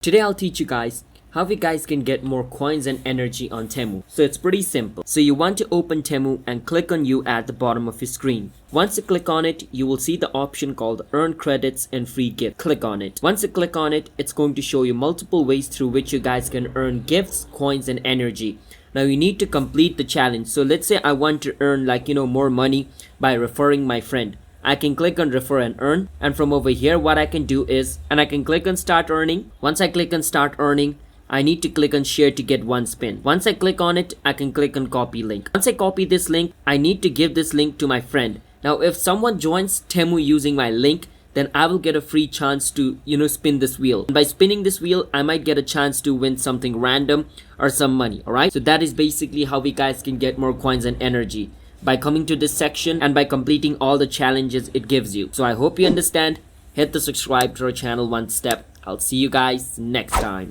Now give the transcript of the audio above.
Today I'll teach you guys how you guys can get more coins and energy on Temu. So it's pretty simple. So you want to open Temu and click on you at the bottom of your screen. Once you click on it, you will see the option called earn credits and free gift. Click on it. Once you click on it, it's going to show you multiple ways through which you guys can earn gifts, coins and energy. Now you need to complete the challenge. So let's say I want to earn more money by referring my friend. I can click on refer and earn, and from over here what I can do is, and I can click on start earning. Once I click on start earning, I need to click on share to get one spin. Once I click on it, I can click on copy link. Once I copy this link, I need to give this link to my friend. Now if someone joins Temu using my link, then I will get a free chance to spin this wheel. And by spinning this wheel, I might get a chance to win something random or some money. Alright, so that is basically how we guys can get more coins and energy, by coming to this section and by completing all the challenges it gives you. So I hope you understand. Hit the subscribe to our channel one step. I'll see you guys next time.